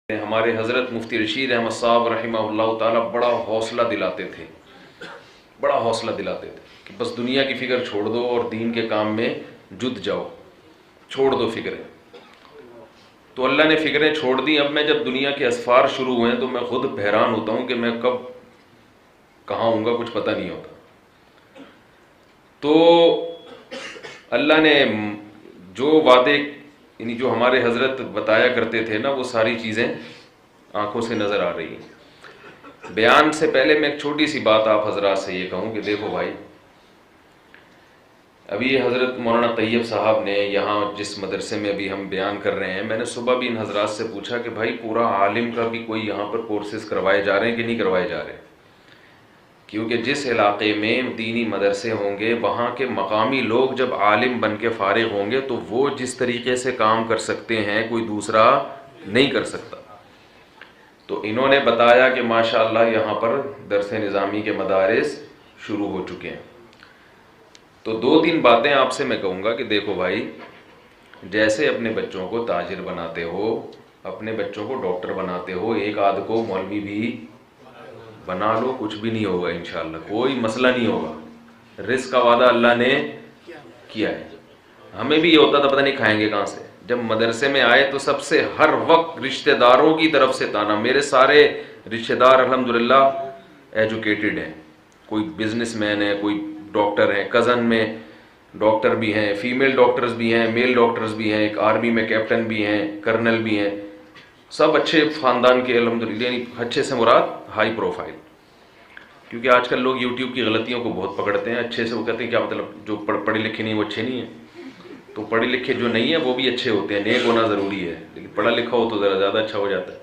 हमारे हज़रत मुफ्ती रशीद अहमद साहब रहमहुल्लाह ताला बड़ा हौसला दिलाते थे कि बस दुनिया की फ़िक्र छोड़ दो और दीन के काम में जुट जाओ, छोड़ दो फ़िक्रें। तो अल्लाह ने फ़िक्रें छोड़ दी। अब मैं जब दुनिया के असफ़ार शुरू हुए तो मैं ख़ुद हैरान होता हूँ कि मैं कब कहाँ हूँगा, कुछ पता नहीं होता। तो अल्लाह ने जो वादे यानी जो हमारे हज़रत बताया करते थे ना, वो सारी चीज़ें आंखों से नज़र आ रही हैं। बयान से पहले मैं एक छोटी सी बात आप हजरात से ये कहूँ कि देखो भाई, अभी हज़रत मौलाना तैयब साहब ने यहाँ जिस मदरसे में अभी हम बयान कर रहे हैं, मैंने सुबह भी इन हजरात से पूछा कि भाई पूरा आलिम का भी कोई यहाँ पर कोर्सेज करवाए जा रहे हैं कि नहीं करवाए जा रहे, क्योंकि जिस इलाके में दीनी मदरसे होंगे वहाँ के मकामी लोग जब आलिम बन के फ़ारिग होंगे तो वो जिस तरीके से काम कर सकते हैं कोई दूसरा नहीं कर सकता। तो इन्होंने बताया कि माशाअल्लाह यहाँ पर दरस निज़ामी के मदारिस शुरू हो चुके हैं। तो दो तीन बातें आपसे मैं कहूँगा कि देखो भाई, जैसे अपने बच्चों को ताजिर बनाते हो, अपने बच्चों को डॉक्टर बनाते हो, एक आध को मौलवी भी बना लो, कुछ भी नहीं होगा इंशाअल्लाह, कोई मसला नहीं होगा। रिस्क का वादा अल्लाह ने किया है। हमें भी ये होता था पता नहीं खाएंगे कहाँ से। जब मदरसे में आए तो सबसे हर वक्त रिश्तेदारों की तरफ से ताना। मेरे सारे रिश्तेदार अल्हम्दुलिल्लाह एजुकेटेड हैं, कोई बिजनेसमैन है, कोई डॉक्टर है, कज़न में डॉक्टर भी हैं, फीमेल डॉक्टर्स भी हैं, मेल डॉक्टर्स भी हैं, एक आर्मी में कैप्टन भी हैं, कर्नल भी हैं, सब अच्छे ख़ानदान के अल्हम्दुलिल्लाह। अच्छे से मुराद हाई प्रोफाइल, क्योंकि आजकल लोग यूट्यूब की गलतियों को बहुत पकड़ते हैं। अच्छे से वो कहते हैं क्या मतलब, जो पढ़े लिखे नहीं वो अच्छे नहीं हैं। तो पढ़े लिखे जो नहीं है वो भी अच्छे होते हैं, नेक होना ज़रूरी है, लेकिन पढ़ा लिखा हो तो ज़रा ज़्यादा अच्छा हो जाता है।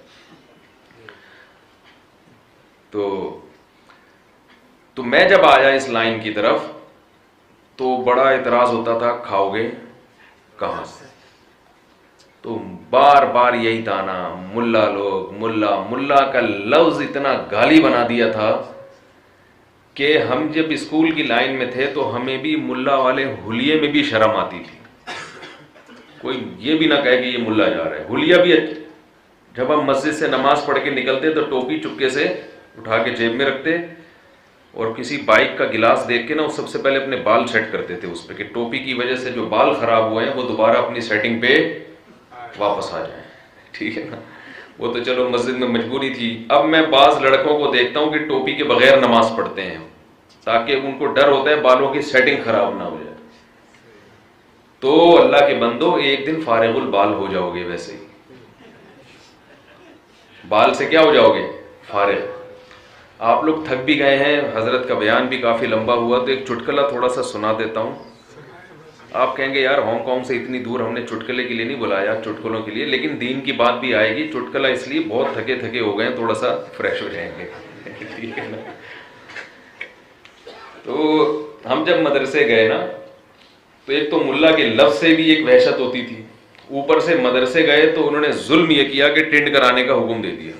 तो मैं जब आया इस लाइन की तरफ तो बड़ा एतराज़ होता था, खाओगे कहाँ से। तो बार बार यही ताना, मुल्ला लोग, मुल्ला मुल्ला का लफ्ज़ इतना गाली बना दिया था कि हम जब स्कूल की लाइन में थे तो हमें भी मुल्ला वाले हुलिये में भी शर्म आती थी। कोई ये भी ना कहे कि ये मुल्ला जा रहा है, हुलिया भी। जब हम मस्जिद से नमाज पढ़ के निकलते तो टोपी चुपके से उठा के जेब में रखते और किसी बाइक का गिलास देख के ना वो सबसे पहले अपने बाल सेट करते थे उस पर कि टोपी की वजह से जो बाल खराब हुए हैं वो दोबारा अपनी सेटिंग पे वापस आ जाए, ठीक है ना। वो तो चलो मस्जिद में मजबूरी थी। अब मैं बाज़ लड़कों को देखता हूँ कि टोपी के बगैर नमाज पढ़ते हैं, ताकि उनको डर होता है बालों की सेटिंग खराब ना हो जाए। तो अल्लाह के बंदो, एक दिन फारिगुल बाल हो जाओगे। वैसे ही बाल से क्या हो जाओगे, फारिग। आप लोग थक भी गए हैं, हजरत का बयान भी काफ़ी लंबा हुआ, तो एक चुटकुला थोड़ा सा सुना देता हूँ। आप कहेंगे यार हांगकांग से इतनी दूर हमने चुटकुले के लिए नहीं बुलाया, चुटकुलों के लिए, लेकिन दीन की बात भी आएगी। चुटकुला इसलिए बहुत थके थके हो गए, थोड़ा सा फ्रेश हो जाएंगे ठीक है ना। तो हम जब मदरसे गए ना, तो एक तो मुल्ला के लफ्ज़ से भी एक वहशत होती थी, ऊपर से मदरसे गए तो उन्होंने जुल्म यह किया कि टेंट कराने का हुक्म दे दिया।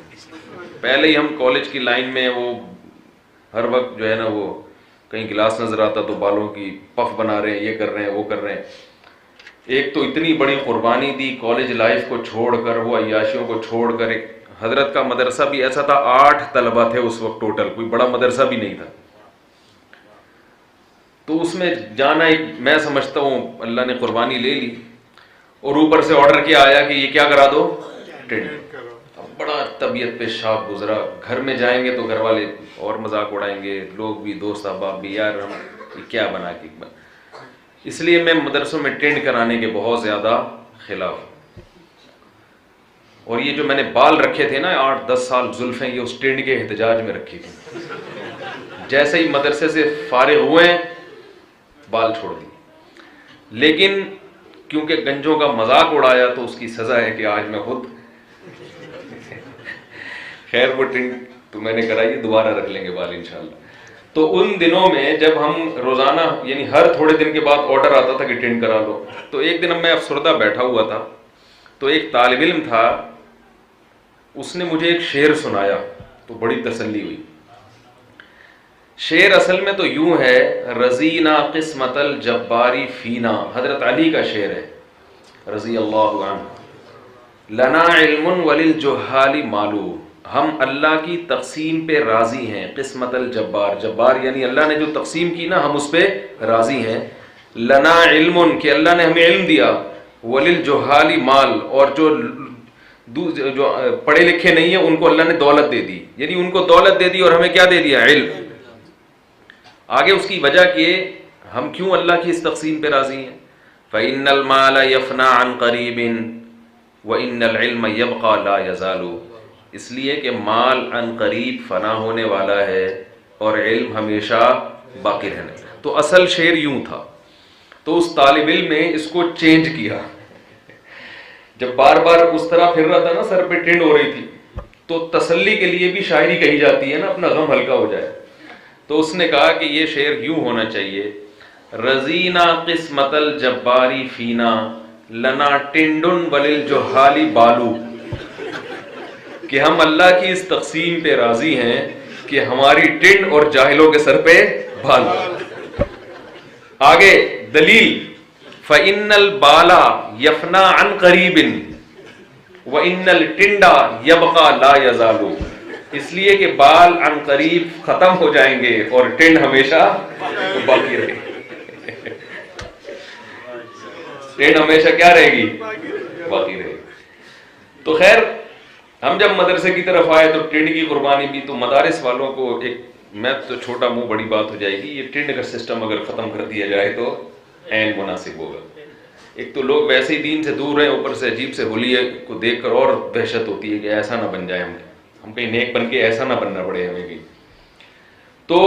पहले ही हम कॉलेज की लाइन में वो हर वक्त जो है ना, वो कहीं गिलास नजर आता तो बालों की पफ बना रहे हैं, ये कर रहे हैं, वो कर रहे हैं। एक तो इतनी बड़ी कुर्बानी दी कॉलेज लाइफ को छोड़कर, वो अय्याशियों को छोड़कर। एक हजरत का मदरसा भी ऐसा था, 8 तलबा थे उस वक्त टोटल, कोई बड़ा मदरसा भी नहीं था। तो उसमें जाना एक, मैं समझता हूँ अल्लाह ने कुर्बानी ले ली। और ऊपर से ऑर्डर किया आया कि ये क्या करा दो, टेंट। अब बड़ा तबीयत पे शाप गुजरा। घर में जाएंगे तो घर वाले और मजाक उड़ाएंगे, लोग भी, दोस्त अहबाब भी, यार हम ये क्या बना के। इसलिए मैं मदरसों में टेंट कराने के बहुत ज़्यादा खिलाफ हूँ। और ये जो मैंने बाल रखे थे ना 8-10 साल, जुल्फें, ये उस टेंट के एहतजाज में रखी थी। जैसे ही मदरसे से फारिग हुए बाल छोड़ दी। लेकिन क्योंकि गंजों का मजाक उड़ाया तो उसकी सजा है कि आज मैं खुद खैर वो टेंट तो मैंने कराई, दोबारा रख लेंगे बाल इंशाल्लाह। तो उन दिनों में जब हम रोजाना यानी हर थोड़े दिन के बाद ऑर्डर आता था कि टेंट करा लो, तो एक दिन मैं अफसरदा बैठा हुआ था, तो एक तालिब इल्म था, उसने मुझे एक शेर सुनाया तो बड़ी तसल्ली हुई। शेर असल में तो यूं है, रजीना किस्मतल जब्बारी फीना, हजरत अली का शेर है रजी अल्लाह अन्हु। लना इल्मुन वलिल जुहाली मालूम, हम अल्लाह की तकसीम पे राजी हैं। किस्मतल जब्बार, जब्बार यानी अल्लाह ने जो तकसीम की ना, हम उस पर राजी हैं। लना इल्मुन, कि अल्लाह ने हमें इल्म दिया। वलिल जुहाली माल, और जो पढ़े लिखे नहीं है उनको अल्लाह ने दौलत दे दी, यानी उनको दौलत दे दी और हमें क्या दे दिया? इल्म। आगे उसकी वजह कि हम क्यों अल्लाह की इस तकसीम पे राजी हैं। फ़इन्नल माल यफ़ना अन क़रीबिन व इन्नल इल्म यबक़ा ला यज़ालु, इसलिए कि माल अन करीब फना होने वाला है और इल्म हमेशा बाकी रहने। तो असल शेर यूं था, तो उस तालिब इल्म ने इसको चेंज किया। जब बार बार उस तरह फिर रहा था ना, सर पे टिंड हो रही थी, तो तसल्ली के लिए भी शायरी कही जाती है ना, अपना गम हल्का हो जाए। तो उसने कहा कि ये शेर यूं होना चाहिए, रजीना किस्मतल जब्बारी फीना लना टिंडुन वलिल जुहाली बालू, कि हम अल्लाह की इस तकसीम पे राजी हैं कि हमारी टिंड और जाहिलों के सर पे बाल। आगे दलील, फ़इन्नल बाला यफना अन करीबिन व इन्नल टिंडा यबका ला यज़ालु, इसलिए कि बाल अन करीब खत्म हो जाएंगे और टिंड हमेशा बाकी रहेगी। टिंड हमेशा क्या रहेगी? बाकी रहेगी। तो खैर, हम जब मदरसे की तरफ आए तो टिंड की कुर्बानी भी, तो मदारिस वालों को एक, मैं तो छोटा मुंह बड़ी बात हो जाएगी, ये टिंड का सिस्टम अगर ख़त्म कर दिया जाए तो ऐन मुनासिब होगा। एक तो लोग वैसे ही दीन से दूर हैं, ऊपर से अजीब से होली को देखकर और दहशत होती है कि ऐसा ना बन जाए, हम कहीं नेक बन के ऐसा ना बनना पड़े हमें भी। तो